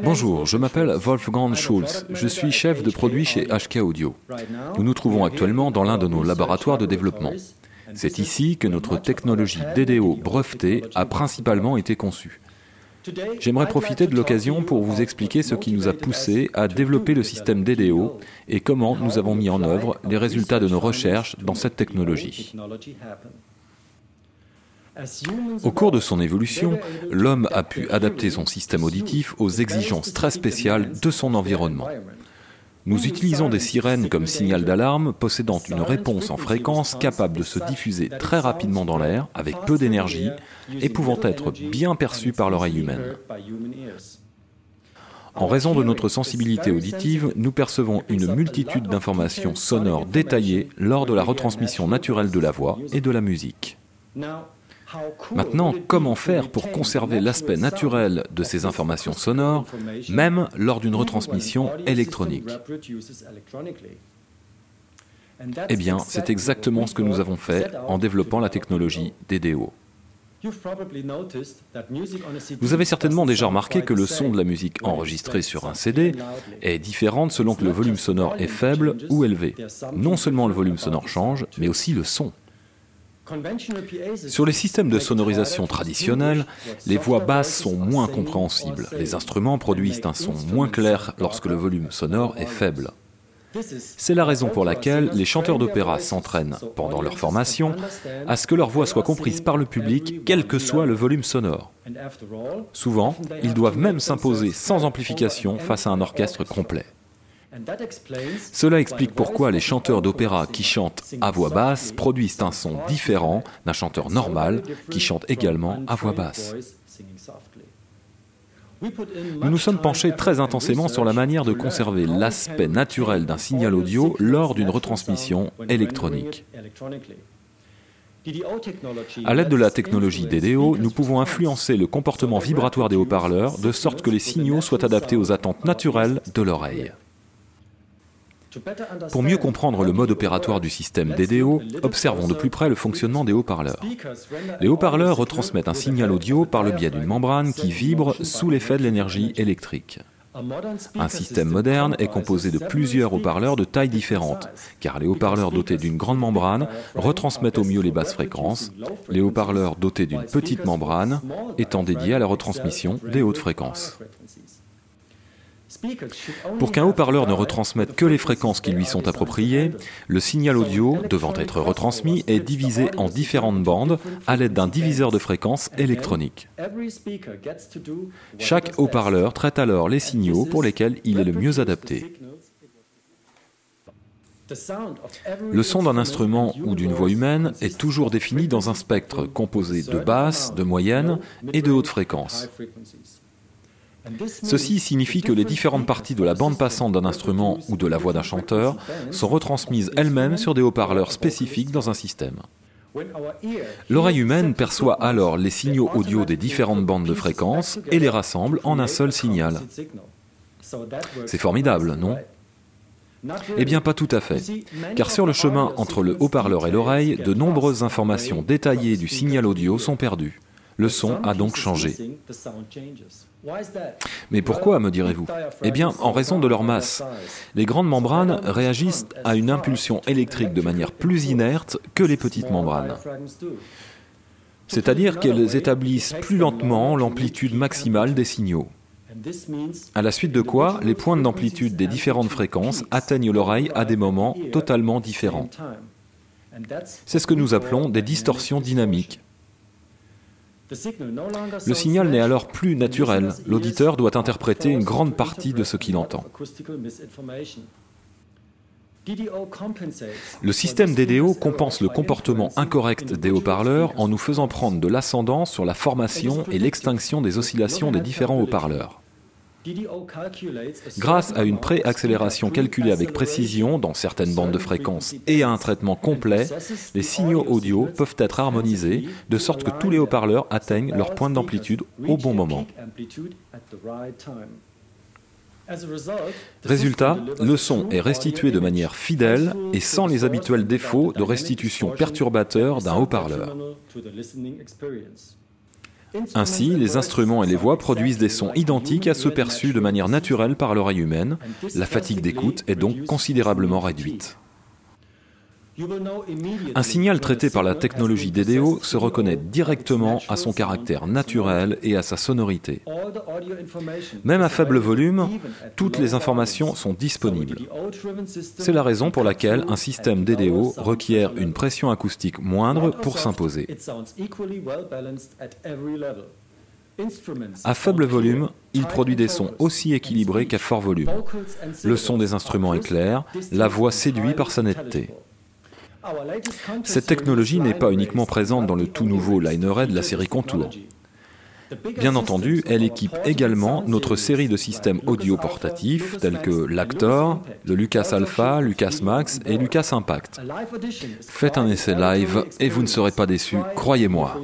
Bonjour, je m'appelle Wolfgang Schulz, je suis chef de produit chez HK Audio. Nous nous trouvons actuellement dans l'un de nos laboratoires de développement. C'est ici que notre technologie DDO brevetée a principalement été conçue. J'aimerais profiter de l'occasion pour vous expliquer ce qui nous a poussé à développer le système DDO et comment nous avons mis en œuvre les résultats de nos recherches dans cette technologie. Au cours de son évolution, l'homme a pu adapter son système auditif aux exigences très spéciales de son environnement. Nous utilisons des sirènes comme signal d'alarme possédant une réponse en fréquence capable de se diffuser très rapidement dans l'air avec peu d'énergie et pouvant être bien perçue par l'oreille humaine. En raison de notre sensibilité auditive, nous percevons une multitude d'informations sonores détaillées lors de la retransmission naturelle de la voix et de la musique. Maintenant, comment faire pour conserver l'aspect naturel de ces informations sonores, même lors d'une retransmission électronique? Eh bien, c'est exactement ce que nous avons fait en développant la technologie DDO. Vous avez certainement déjà remarqué que le son de la musique enregistrée sur un CD est différent selon que le volume sonore est faible ou élevé. Non seulement le volume sonore change, mais aussi le son. Sur les systèmes de sonorisation traditionnels, les voix basses sont moins compréhensibles. Les instruments produisent un son moins clair lorsque le volume sonore est faible. C'est la raison pour laquelle les chanteurs d'opéra s'entraînent, pendant leur formation, à ce que leur voix soit comprise par le public, quel que soit le volume sonore. Souvent, ils doivent même s'imposer sans amplification face à un orchestre complet. Cela explique pourquoi les chanteurs d'opéra qui chantent à voix basse produisent un son différent d'un chanteur normal qui chante également à voix basse. Nous nous sommes penchés très intensément sur la manière de conserver l'aspect naturel d'un signal audio lors d'une retransmission électronique. À l'aide de la technologie DDO, nous pouvons influencer le comportement vibratoire des haut-parleurs de sorte que les signaux soient adaptés aux attentes naturelles de l'oreille. Pour mieux comprendre le mode opératoire du système DDO, observons de plus près le fonctionnement des haut-parleurs. Les haut-parleurs retransmettent un signal audio par le biais d'une membrane qui vibre sous l'effet de l'énergie électrique. Un système moderne est composé de plusieurs haut-parleurs de tailles différentes, car les haut-parleurs dotés d'une grande membrane retransmettent au mieux les basses fréquences, les haut-parleurs dotés d'une petite membrane étant dédiés à la retransmission des hautes fréquences. Pour qu'un haut-parleur ne retransmette que les fréquences qui lui sont appropriées, le signal audio, devant être retransmis, est divisé en différentes bandes à l'aide d'un diviseur de fréquences électronique. Chaque haut-parleur traite alors les signaux pour lesquels il est le mieux adapté. Le son d'un instrument ou d'une voix humaine est toujours défini dans un spectre composé de basses, de moyennes et de hautes fréquences. Ceci signifie que les différentes parties de la bande passante d'un instrument ou de la voix d'un chanteur sont retransmises elles-mêmes sur des haut-parleurs spécifiques dans un système. L'oreille humaine perçoit alors les signaux audio des différentes bandes de fréquences et les rassemble en un seul signal. C'est formidable, non ? Eh bien, pas tout à fait, car sur le chemin entre le haut-parleur et l'oreille, de nombreuses informations détaillées du signal audio sont perdues. Le son a donc changé. Mais pourquoi, me direz-vous? Eh bien, en raison de leur masse. Les grandes membranes réagissent à une impulsion électrique de manière plus inerte que les petites membranes. C'est-à-dire qu'elles établissent plus lentement l'amplitude maximale des signaux. À la suite de quoi, les pointes d'amplitude des différentes fréquences atteignent l'oreille à des moments totalement différents. C'est ce que nous appelons des distorsions dynamiques. Le signal n'est alors plus naturel. L'auditeur doit interpréter une grande partie de ce qu'il entend. Le système DDO compense le comportement incorrect des haut-parleurs en nous faisant prendre de l'ascendant sur la formation et l'extinction des oscillations des différents haut-parleurs. Grâce à une préaccélération calculée avec précision dans certaines bandes de fréquences et à un traitement complet, les signaux audio peuvent être harmonisés de sorte que tous les haut-parleurs atteignent leur pointe d'amplitude au bon moment. Résultat, le son est restitué de manière fidèle et sans les habituels défauts de restitution perturbateurs d'un haut-parleur. Ainsi, les instruments et les voix produisent des sons identiques à ceux perçus de manière naturelle par l'oreille humaine. La fatigue d'écoute est donc considérablement réduite. Un signal traité par la technologie DDO se reconnaît directement à son caractère naturel et à sa sonorité. Même à faible volume, toutes les informations sont disponibles. C'est la raison pour laquelle un système DDO requiert une pression acoustique moindre pour s'imposer. À faible volume, il produit des sons aussi équilibrés qu'à fort volume. Le son des instruments est clair, la voix séduit par sa netteté. Cette technologie n'est pas uniquement présente dans le tout nouveau Line-Array de la série Contour. Bien entendu, elle équipe également notre série de systèmes audio portatifs tels que l'Actor, le Lucas Alpha, Lucas Max et Lucas Impact. Faites un essai live et vous ne serez pas déçus, croyez-moi.